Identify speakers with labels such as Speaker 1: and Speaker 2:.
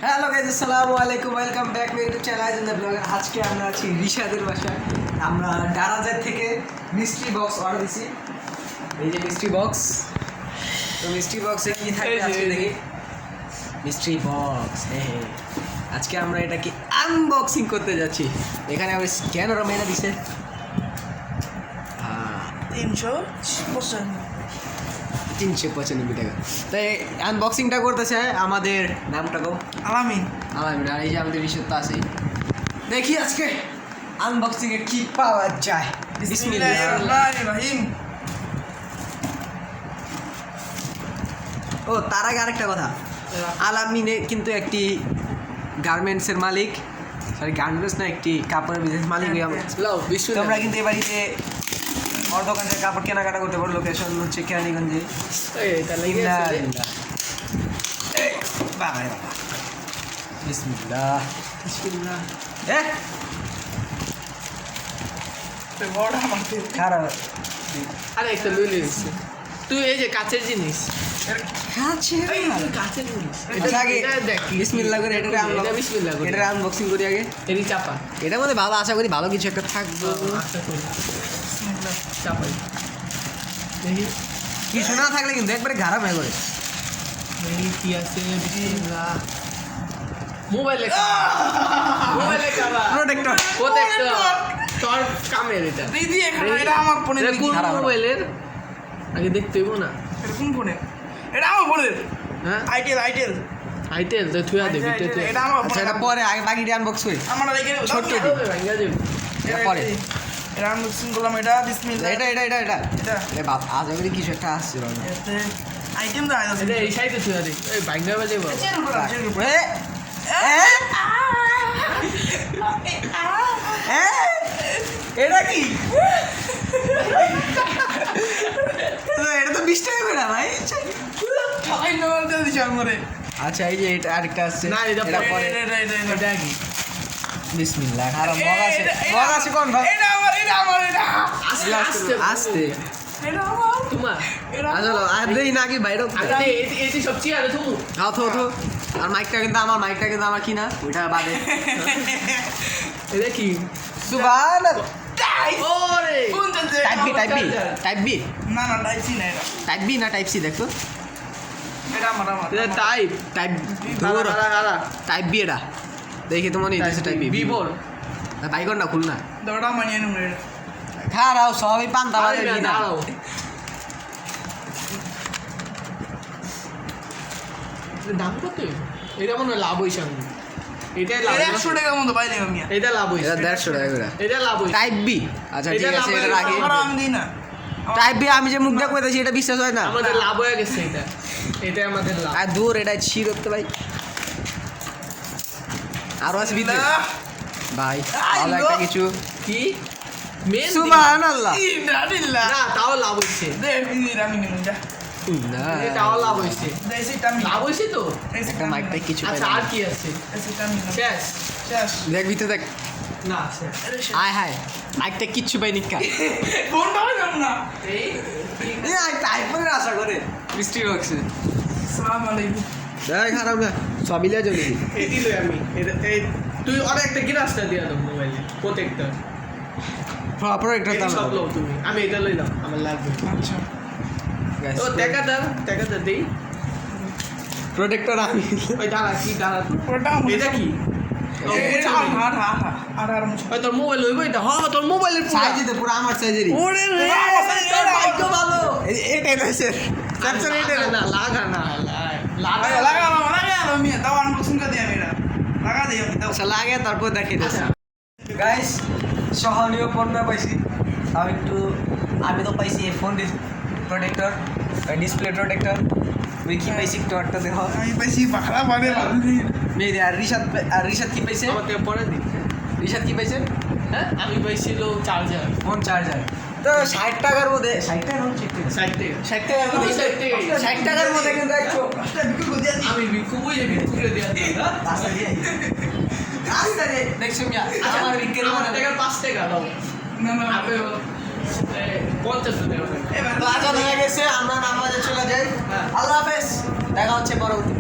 Speaker 1: Hello guys, আসসালামু আলাইকুম, welcome back to YouTube channel eyes in the blog. আজকে আমরা আছি রিশাদের বাসায়। আমরা ডারাজের থেকে মিস্ট্রি বক্স অর্ডার দিছি। এই যে মিস্ট্রি বক্স। তো মিস্ট্রি বক্সে কি থাকবে আজকে দেখি। মিস্ট্রি বক্স, আজকে আমরা এটাকে আনবক্সিং করতে যাচ্ছি। এখানে আবার স্ক্যানারও মেরে দিছে 395 টাকা। তাই আনবক্সিংটা করতেছে আমাদের নামটা গো
Speaker 2: আলামিন।
Speaker 1: আলামিন। আর এই যে আমাদের রিশাদ তো আছেই। দেখি আজকে আনবক্সিং এ কি পাওয়া যায়।
Speaker 2: বিসমিল্লাহিররহমানিররহিম।
Speaker 1: ও তার আগে আরেকটা কথা, আলামিনে কিন্তু একটি গার্মেন্টসের মালিক, সরি গার্মেন্টস না, একটি কাপড়ের বিজনেস মালিক। তোমরা কিন্তু এ বাড়িতে ওর দোকান থেকে কাপড় কেনাকাটা করতে পারো। লোকেশন হচ্ছে কেরানীগঞ্জে। বিসমিল্লাহ বিসমিল্লাহ। খারাপ
Speaker 3: আরে একটা লুলি তুই এই যে কাছের জিনিস কাছের জিনিস
Speaker 1: বিসমিল্লাহ করে এটা
Speaker 3: বিসমিল্লাহ করে
Speaker 1: এটা আনবক্সিং করি আগে।
Speaker 3: এরই চাপা
Speaker 1: এটার মধ্যে ভালো, আশা করি ভালো কিছু একটা থাকবে।
Speaker 3: আচ্ছা করি চাপাই দেখি
Speaker 1: কিছু না থাকলে কিন্তু একবারে খারাপ হয়ে করে।
Speaker 3: দেখি কি আছে বিসমিল্লাহ। মোবাইলে মোবাইলে কাবা
Speaker 1: প্রোটেক্টর
Speaker 3: প্রোটেক্টর তোর কামের এটা
Speaker 2: দিদি এটা আমার ফোনের
Speaker 3: এটা কোন মোবাইলের আগে দেখতে হইব না।
Speaker 2: এটা কোন ফোনের? এটা আমার ফোনের।
Speaker 3: হ্যাঁ
Speaker 2: আইটেল
Speaker 3: আইটেল তো থুয়া দে ভিতরে
Speaker 2: এটা আমার
Speaker 1: আচ্ছা, এটা পরে আগে বাকিটা আনবক্স করি।
Speaker 2: আমার দেখে
Speaker 1: ছোট্ট
Speaker 3: ভাঙ্গা দেব
Speaker 1: এটা পরে।
Speaker 2: এটা আনবক্সিং করলাম। এটা বিসমিল্লাহ।
Speaker 1: এটা এটা এটা এটা
Speaker 2: এটা
Speaker 1: এটা বাপ আজ আমি কিছু একটা আসছে।
Speaker 2: এতে আইটেম দাও আছে।
Speaker 3: এটা এই সাইডে থুয়া দে এই ভাঙ্গা বাজে বাবা
Speaker 2: চেন করা চেন করা।
Speaker 1: এটা কি? এটা তো 20 টাকা করে ভাই।
Speaker 2: ঠাই নল দিয়ে দিছ আমারে।
Speaker 1: আচ্ছা, এই যে এটা আরেকটা আছে।
Speaker 3: না, এটা
Speaker 1: পরে।
Speaker 3: এটা কি
Speaker 1: বিসমিল্লাহ। আর মগ আছে কোন ভাই?
Speaker 2: এটা আমার এটা
Speaker 3: আস্তে আস্তে
Speaker 1: আস্তে
Speaker 2: এটা আমার
Speaker 3: তোমার
Speaker 1: আসলে আর দেই নাকি বাইরে।
Speaker 3: আরে এটি সবচেয়ে আরে তুমি
Speaker 1: নাও থো থো। আর মাইকটা কিন্তু আমার কিনা, ওইটা বাদে।
Speaker 3: এটা কি
Speaker 1: সুবহানাল্লাহ।
Speaker 3: ওরে
Speaker 2: কোন চলছে?
Speaker 1: টাইপ বি
Speaker 2: না টাইপি না এটা।
Speaker 1: টাইপ বি না টাইপ সি দেখো।
Speaker 2: এটা আমার
Speaker 3: এটা টাইপ
Speaker 1: টাইপ
Speaker 3: গালা
Speaker 1: টাইপ বি এটা দেখি তো মনে হইতেছে টাইপ বি।
Speaker 3: বিবর
Speaker 1: বাইকন না খুল না
Speaker 2: দড়া মানিয়ে নুম রে।
Speaker 1: খারাও সবই পান্তা বাজে
Speaker 3: আরে
Speaker 1: না।
Speaker 3: দাঁড়াও দাম কত এটা মনে হয় লাভ হইছে আমি এটাই লাভ
Speaker 2: 100 টাকার মতো পাইনি আমি।
Speaker 3: এটা লাভ হইছে
Speaker 1: এটা 150 টাকা করে
Speaker 3: এটা লাভ হইছে
Speaker 1: টাইপ বি। আচ্ছা ঠিক
Speaker 3: এটা
Speaker 1: আছে,
Speaker 3: লাভ
Speaker 1: এটা রাখি।
Speaker 2: আমার আমি দিই না।
Speaker 1: টাইপ বি আমি যে মুখ দিয়ে কইতাছি এটা বিশ্বাস হয় না।
Speaker 3: আমাদের লাভ হয়ে গেছে এটা আমাদের লাভ
Speaker 1: আর দূর এটা ছিড়তে ভাই। আরো আছে ভিতরে ভাই, ভালো একটা কিছু।
Speaker 3: কি মেন
Speaker 1: সুবহানাল্লাহ।
Speaker 2: ইন্দ্রাদিল্লাহ।
Speaker 3: না তাও লাভ হইছে
Speaker 2: দে দিদি আমি নিমু যা।
Speaker 1: না
Speaker 3: এটাও লাভ হইছে
Speaker 2: দে সেটা আমি
Speaker 3: লাভ হইছে তো
Speaker 1: একটা মাইকটা কিছু
Speaker 3: আচ্ছা আর কি আছে
Speaker 2: সেটা আমি
Speaker 3: শেষ
Speaker 2: শেষ।
Speaker 1: দেখ ভিতরে দেখ।
Speaker 3: না শেষ
Speaker 1: আয় হায়, মাইকটা কিচ্ছু পাই নিকা।
Speaker 2: ফোন পাওয়া যাবে না।
Speaker 3: এই
Speaker 1: আইফোনের আশা করে মিস্ট্রি বক্সে।
Speaker 2: আসসালামু আলাইকুম।
Speaker 1: দেখ খারাপ না, সবিলা জমি।
Speaker 3: এই দিল আমি এই তুই আর একটা গিলাসটা দিয়া দাও মোবাইলে প্রত্যেকটা
Speaker 1: প্রপার একটা
Speaker 3: এই সব লও তুমি আমি এটা লইলাম আমার লাগবে
Speaker 2: আচ্ছা
Speaker 3: ও টাকা দেই
Speaker 1: প্রোটেক্টর আমি।
Speaker 3: ওই দাঁড়া কি দাঁড়া
Speaker 2: ওটা
Speaker 3: এটা কি
Speaker 2: এটা আর মুছ।
Speaker 3: ওই তোর মোবাইল লইব এটা হ্যাঁ তোর মোবাইলের
Speaker 1: সাইজ দিতে পুরো আমার সাইজেরই।
Speaker 3: ওরে রে তোর ভাগ্য ভালো
Speaker 1: এটা আছে ক্যাপচার এটা
Speaker 3: না লাগা না
Speaker 2: লাগা আমি দাও আনবক্সিং করে দিই আমি এটা। লাগা দেই আমি দাও।
Speaker 1: আচ্ছা লাগে, তারপর দেখে দিচ্ছি। গাইস, সহনীয় পণ্য পাইছি। আমি তো পাইছি ফোন প্রোটেক্টর, ডিসপ্লে প্রোটেক্টর। ওই কি পাইছি একটু একটা দেখো।
Speaker 2: আমি পাইছি বাখরা বাদে বাদে।
Speaker 1: মেয়ে আর রিশাদ কি পাইছে?
Speaker 3: আমাকে পরে দিই
Speaker 1: রিশাদ কি পাইছে?
Speaker 3: হ্যাঁ আমি পাইছিল চার্জার
Speaker 1: ফোন চার্জার। তো 60 টাকার মধ্যে 60 টাকার মধ্যে
Speaker 3: 60
Speaker 1: 60
Speaker 3: টাকা
Speaker 1: টাকার মধ্যে 60 টাকার মধ্যে কিন্তু একটু
Speaker 2: পাঁচটা বিক্রি করে দিয়ে দিই।
Speaker 3: আমি বিক্রি করে দিয়া দিই
Speaker 1: রাস্তা দিয়ে দেখছো মিয়া আমার বিক্রি
Speaker 3: আমার
Speaker 1: মানে
Speaker 3: টাকা 5 টাকা দাও
Speaker 2: না না
Speaker 3: আপনি 50 টাকা
Speaker 2: এবার
Speaker 1: তো আজান হয়ে গেছে, আমরা নামাজে চলে যাই।
Speaker 3: হ্যাঁ।
Speaker 1: আল্লাহ হাফেজ, দেখা হচ্ছে পরবর্তী